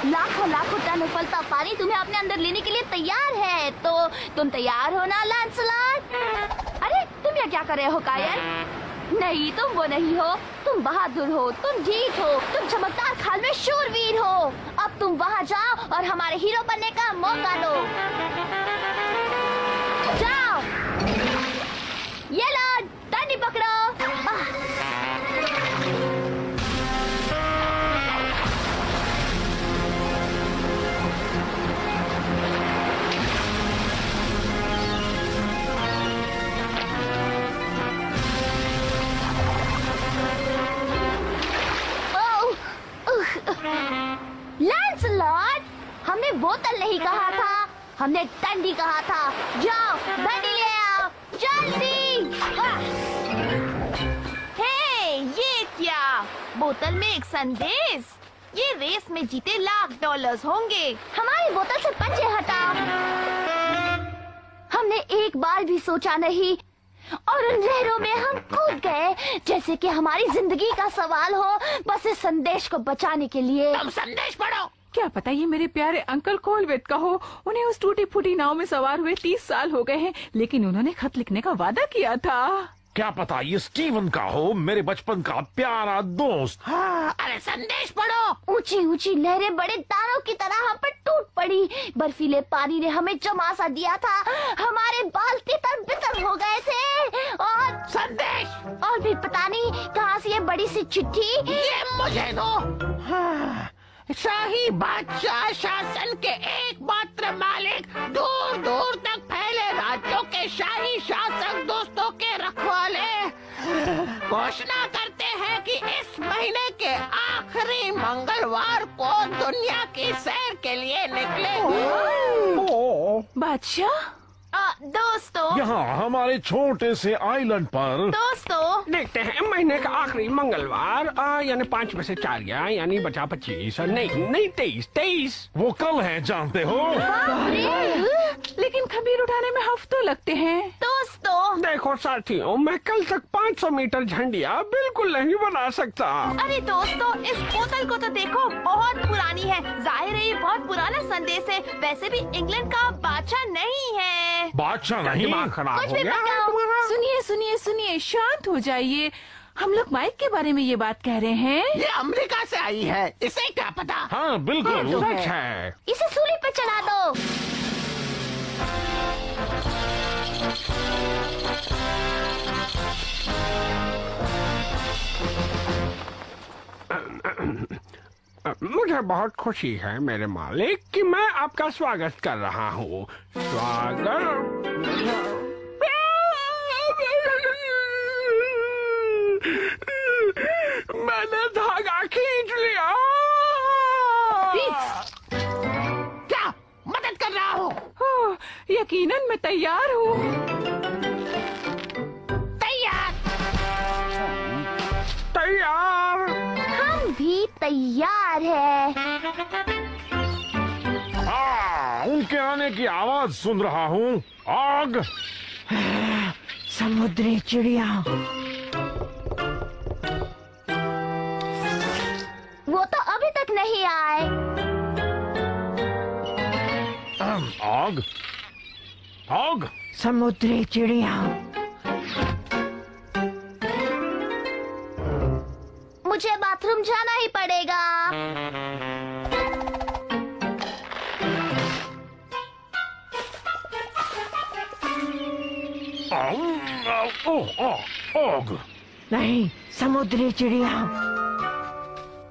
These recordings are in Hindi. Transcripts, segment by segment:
लाखों लाखों टन उबलता पानी तुम्हें अपने अंदर लेने के लिए तैयार है, तो तुम तैयार हो ना लैंसलॉट? अरे तुम ये क्या कर रहे हो कायर? नहीं, तुम वो नहीं हो, तुम बहादुर हो, तुम जीत हो, तुम चमकदार खाल में शूरवीर हो। अब तुम वहाँ जाओ और हमारे हीरो बनने का मौका लो। जाओ, ये लो, डंडी पकड़ो। लैंसलॉट, हमने बोतल नहीं कहा था, हमने डंडी कहा था। जाओ, डंडी ले आओ, जल्दी। हे, ये क्या? बोतल में एक संदेश। ये रेस में जीते $1,00,000 होंगे। हमारी बोतल से पंजे हटाओ। हमने एक बार भी सोचा नहीं और उन लहरों में हम कूद गए जैसे कि हमारी जिंदगी का सवाल हो, बस इस संदेश को बचाने के लिए। तुम संदेश पढ़ो। क्या पता ये मेरे प्यारे अंकल कोलवेट का हो। उन्हें उस टूटी फूटी नाव में सवार हुए 30 साल हो गए हैं, लेकिन उन्होंने खत लिखने का वादा किया था। क्या पता ये स्टीवन का हो, मेरे बचपन का प्यारा दोस्त। हाँ, अरे संदेश पढ़ो। ऊंची ऊंची लहरें बड़े तारों की तरह हम पर टूट पड़ी। बर्फीले पानी ने हमें जमासा दिया था, हमारे बाल तितर बितर हो गए थे। और संदेश और भी पता नहीं कहाँ से ये बड़ी सी चिट्ठी। ये मुझे दो। हाँ, शाही बादशाह शासन के एकमात्र मालिक, दूर दूर तक फैले राज्यों के शाही शासक दोस्तों के रखवाले घोषणा करते हैं कि इस महीने के आखिरी मंगलवार को दुनिया की सैर के लिए निकले। बादशाह, दोस्तों, यहाँ हमारे छोटे से आइलैंड पर दोस्तों, देखते हैं महीने का आखिरी मंगलवार, यानी 5 में से 4 यानी बचा 25। नहीं 23। वो कल है, जानते हो। लेकिन खमीर उठाने में हफ्तों लगते हैं। दोस्तों, देखो साथियों, मैं कल तक 500 मीटर झंडिया बिल्कुल नहीं बना सकता। अरे दोस्तों, इस बोतल को तो देखो, बहुत पुरानी है। जाहिर है ये बहुत पुराना संदेश है। वैसे भी इंग्लैंड का बादशाह नहीं है। बादशाह नहीं? दिमाग खराब कुछ हो भी गया बताओ। तुम्हारा? सुनिए, शांत हो जाइए। हम लोग माइक के बारे में ये बात कह रहे हैं। ये अमेरिका से आई है, इसे क्या पता। हाँ बिल्कुल। सच है। इसे सूली पे चढ़ा दो। मुझे बहुत खुशी है मेरे मालिक कि मैं आपका स्वागत कर रहा हूँ। स्वागत। मैंने धागा खींच लिया। क्या मदद कर रहा हूँ? यकीनन मैं तैयार हूँ। तैयार। हम भी तैयार है। हाँ, उनके आने की आवाज सुन रहा हूँ। आग। समुद्री चिड़िया। वो तो अभी तक नहीं आए। आग। आग। समुद्री चिड़िया। मुझे बाथरूम जाना ही पड़ेगा। आग। नहीं, समुद्री चिड़िया।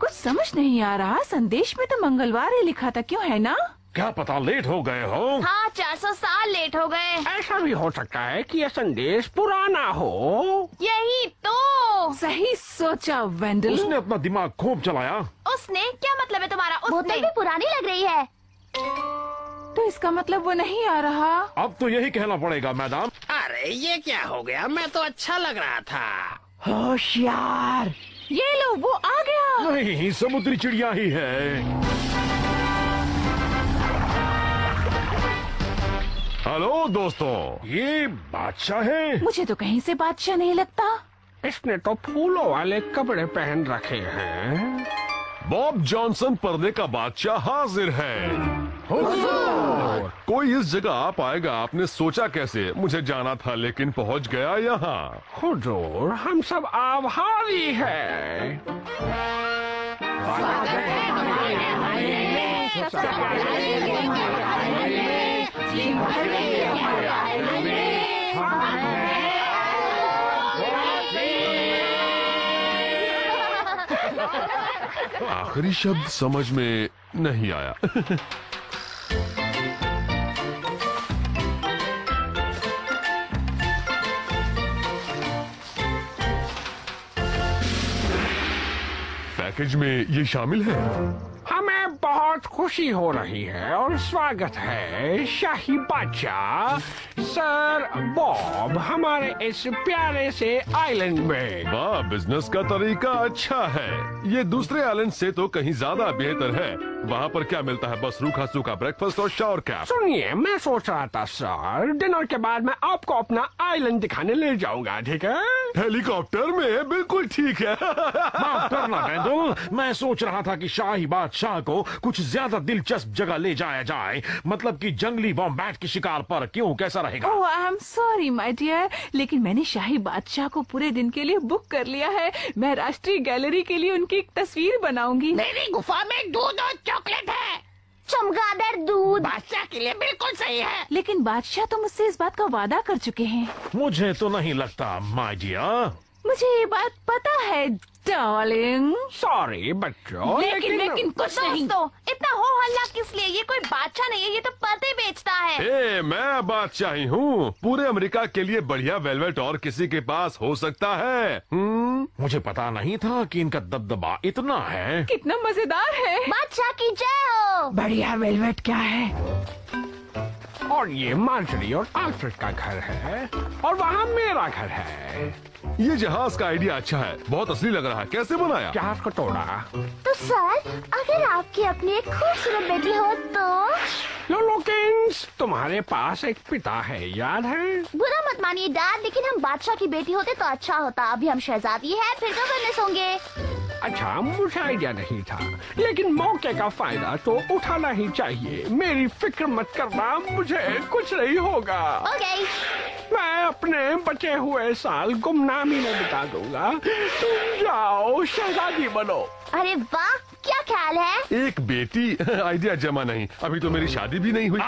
कुछ समझ नहीं आ रहा। संदेश में तो मंगलवार ही लिखा था, क्यों है ना? क्या पता लेट हो गए हो। हाँ 400 साल लेट हो गए। ऐसा भी हो सकता है कि यह संदेश पुराना हो। यही तो। सही सोचा वेंडल। उसने अपना दिमाग खूब चलाया। उसने क्या मतलब है तुम्हारा? बोतल उसने भी पुरानी लग रही है। तो इसका मतलब वो नहीं आ रहा। अब तो यही कहना पड़ेगा मैडम। अरे ये क्या हो गया? मैं तो अच्छा लग रहा था। होशियार, ये लो वो आ गया। नहीं, समुद्री चिड़िया ही है। हेलो दोस्तों, ये बादशाह है। मुझे तो कहीं से बादशाह नहीं लगता। इसने तो फूलों वाले कपड़े पहन रखे हैं। बॉब जॉनसन पर्दे का बादशाह हाजिर है। हुजूर, कोई इस जगह आ पाएगा आपने सोचा कैसे? मुझे जाना था लेकिन पहुंच गया यहाँ। हुजूर, हम सब आभारी हैं। आखिरी शब्द समझ में नहीं आया। पैकेज में ये शामिल है। हमें बहुत खुशी हो रही है और स्वागत है शाही बादशाह सर बॉब हमारे इस प्यारे से आइलैंड में। वाह, बिजनेस का तरीका अच्छा है। ये दूसरे आइलैंड से तो कहीं ज्यादा बेहतर है। वहाँ पर क्या मिलता है? बस रूखा सूखा ब्रेकफास्ट और शावर कैप। सुनिए, मैं सोच रहा था सर, डिनर के बाद मैं आपको अपना आइलैंड दिखाने ले जाऊंगा, ठीक है? हेलीकॉप्टर में? बिल्कुल ठीक है। माफ करना वेंडल, मैं सोच रहा था कि शाही बादशाह को कुछ ज्यादा दिलचस्प जगह ले जाया जाए। मतलब कि जंगली वॉम्बैट के शिकार पर। क्यों, कैसा रहेगा? Oh I am sorry my dear, लेकिन मैंने शाही बादशाह को पूरे दिन के लिए बुक कर लिया है। मैं राष्ट्रीय गैलरी के लिए उनकी एक तस्वीर बनाऊंगी। मेरी गुफा में दूध और चॉकलेट है। चमगादड़ दूध। बादशाह के लिए बिल्कुल सही है। लेकिन बादशाह तो मुझसे इस बात का वादा कर चुके हैं। मुझे तो नहीं लगता माय डियर। मुझे ये बात पता है डार्लिंग। सॉरी बच्चों, लेकिन कुछ नहीं। दोस्तों, इतना हो हल्ला किस लिए? ये कोई बादशाह नहीं है, ये तो पर्दे बेचता है। ए, मैं बादशाही हूँ। पूरे अमेरिका के लिए बढ़िया वेलवेट और किसी के पास हो सकता है। मुझे पता नहीं था कि इनका दबदबा इतना है। कितना मजेदार है। बादशाह की जय हो। बढ़िया वेलवेट क्या है? और ये मार्जरी और आल्फ्रेड का घर है और वहाँ मेरा घर है। ये जहाज का आइडिया अच्छा है, बहुत असली लग रहा है। कैसे बनाया? जहाज को तोड़ा। तो सर, अगर आपकी अपनी एक खूबसूरत बेटी हो तो? लोलो किंग्स, तुम्हारे पास एक पिता है, याद है? बुरा मत मानिए डैड, लेकिन हम बादशाह की बेटी होते तो अच्छा होता। अभी हम शहजादी है, फिर गवर्नेस होंगे। अच्छा, मुझे आइडिया नहीं था, लेकिन मौके का फायदा तो उठाना ही चाहिए। मेरी फिक्र मत करना, मुझे कुछ नहीं होगा। ओके। मैं अपने बचे हुए साल गुमनामी में बिता दूंगा। तुम जाओ, शहजादी बनो। अरे वाह, क्या ख्याल है? एक बेटी? आइडिया जमा नहीं। अभी तो मेरी शादी भी नहीं हुई।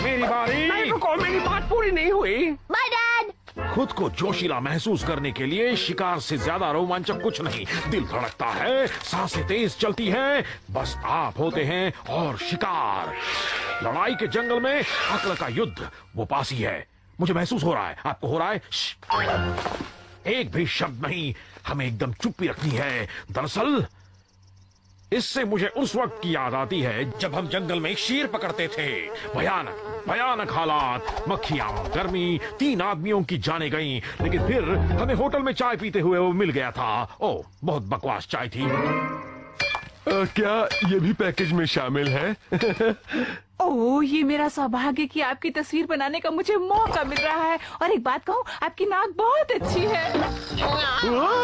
मेरी बारी। नहीं रुको, मेरी बात पूरी नहीं हुई। Bye dad. खुद को जोशीला महसूस करने के लिए शिकार से ज्यादा रोमांचक कुछ नहीं। दिल धड़कता है, सांसें तेज चलती हैं, बस आप होते हैं और शिकार। लड़ाई के जंगल में अक्ल का युद्ध, वो पास ही है। मुझे महसूस हो रहा है, आपको हो रहा है? एक भी शब्द नहीं, हमें एकदम चुप्पी रखनी है। दरअसल इससे मुझे उस वक्त की याद आती है जब हम जंगल में शेर पकड़ते थे। भयानक भयानक हालात, मक्खियां, गर्मी, 3 आदमियों की जाने गईं, लेकिन फिर हमें होटल में चाय पीते हुए वो मिल गया था। ओह, बहुत बकवास चाय थी। क्या ये भी पैकेज में शामिल है? ओह, ये मेरा सौभाग्य कि आपकी तस्वीर बनाने का मुझे मौका मिल रहा है। और एक बात कहूँ, आपकी नाक बहुत अच्छी है। ओह,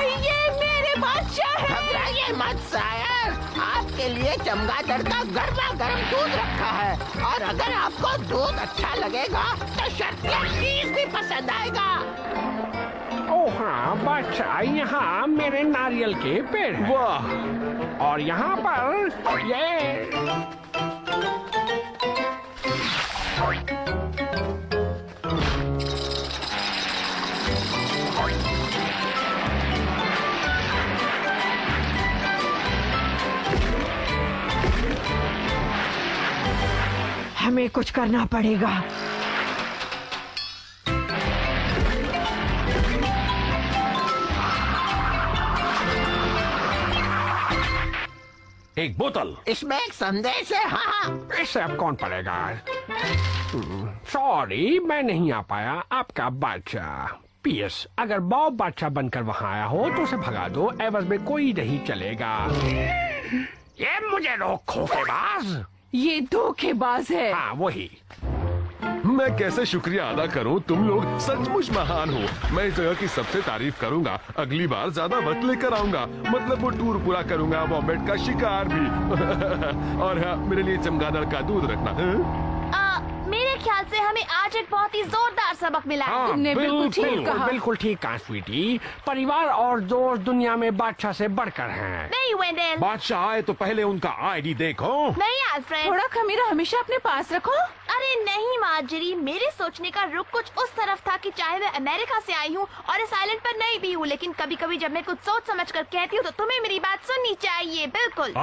ये मेरे बादशाह है। घबराइए मत शायर, आपके लिए चमगादड़ का गर्मा गर्म दूध रखा है। और अगर आपको दूध अच्छा लगेगा तो शर्तिया चीज भी पसंद आएगा। ओह हाँ बादशाह, यहाँ मेरे नारियल के पेड़ हैं। वाह, और यहाँ पर ये हमें कुछ करना पड़ेगा। एक बोतल। इसमें एक संदेश है। हाँ, इसे अब कौन पढ़ेगा? सॉरी, मैं नहीं आ पाया। आपका बच्चा। पीएस, अगर बॉब बादशाह बनकर वहाँ आया हो तो उसे भगा दो, एवज में कोई नहीं चलेगा। ये मुझे रोक, खोखेबाज। ये धोखेबाज है। हाँ, वही। मैं कैसे शुक्रिया अदा करूं? तुम लोग सचमुच महान हो। मैं इस जगह की सबसे तारीफ करूंगा। अगली बार ज्यादा वक्त लेकर आऊंगा। मतलब वो टूर पूरा करूंगा, वॉम्बेट का शिकार भी। और हाँ, मेरे लिए चमगादड़ का दूध रखना। मेरे ख्याल से हमें आज एक बहुत ही जोरदार सबक मिला है। तुमने बिल्कुल ठीक कहा। बिल्कुल ठीक कहा स्वीटी। परिवार और दोस्त दुनिया में बादशाह से बढ़कर हैं। नहीं वेंडेल। बादशाह आए तो पहले उनका आईडी देखो। नहीं अल्फ्रेड। थोड़ा खमीरा हमेशा अपने पास रखो। अरे नहीं मार्जरी, मेरे सोचने का रुख कुछ उस तरफ था कि चाहे मैं अमेरिका से आई हूँ और इस आइलैंड पर नहीं भी हूँ, लेकिन कभी कभी जब मैं कुछ सोच समझ कर कहती हूँ तो तुम्हें मेरी बात सुननी चाहिए। बिल्कुल।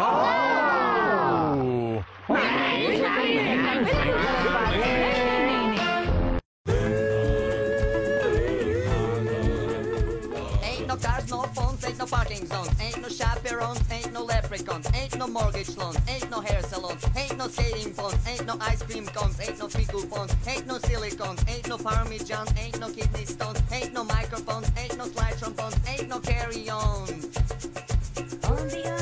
Ain't no cars, no phones, ain't no parking zones, ain't no chaperones, ain't no leprechauns, ain't no mortgage loans, ain't no hair salons, ain't no skating phones, ain't no ice cream cones, ain't no free coupons, ain't no silicones, ain't no parmesan, ain't no kidney stones, ain't no microphones, ain't no slide trombones, ain't no carry-ons. On the